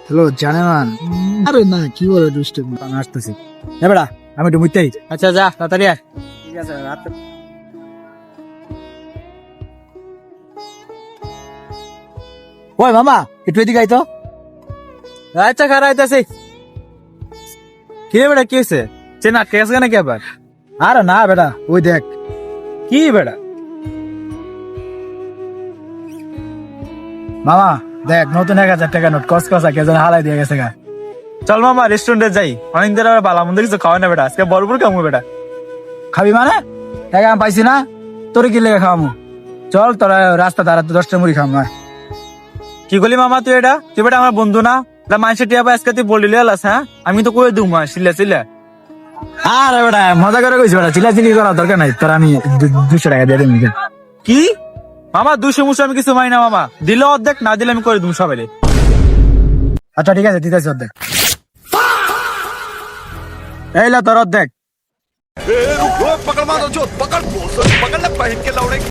Hello জানেমান। আরে না, কি বলে দুষ্টু, আমি আসতেছি। বেড়া, আমি একটু মুইতেই। আচ্ছা যা তাড়াতাড়ি আয়। ঠিক আছে, রাতে। ওই মামা, একটু এদিকে আইতো। আচ্ছা খারাপ আইতাছি। কি রে বেটা, কি হয়েছে? চেন আটকে গেছে নাকি আবার? আরে না বেটা, ওই দেখ। কি বেটা? মামা দেখ, নতুন 1,000 টাকা নোট কসকসা কে যেন হালাই দিয়ে গেছে গা। চল মামা রেস্টুরেন্টে যাই, অনেক দিন আবার বালা মন্দ কিছু খাওয়াই না বেটা, আজকে ভরপুর খামু বেটা। খাবি মানে? টাকা আমি পাইছি না, তোর কি লেগে খাওয়ামু? চল তোরা রাস্তা দাঁড়াতে 10টা মুড়ি খাম না। কি করলি মামা তুই এটা? তুই বেটা আমার বন্ধু না? মানুষের টিয়া আজকে তুই বললি আলাস, হ্যাঁ? আমি তো কয়ে দুমা সিলে সিলে। আরে বেটা মজা করে কইছি বেটা, চিলাচিলি করার দরকার নাই, তোর আমি 200 টাকা দিয়ে দিবি। কি মামা 200 মুশো আমি কিছু মাই না মামা, দিলে অর্ধেক, না দিলে আমি করে দুম সবাই। আচ্ছা ঠিক আছে, দিতেছি অর্ধেক। এই লা তোর অর্ধেক। पकड़ मारो जो पकड़ पकड़ पकड़ पहन के लौड़े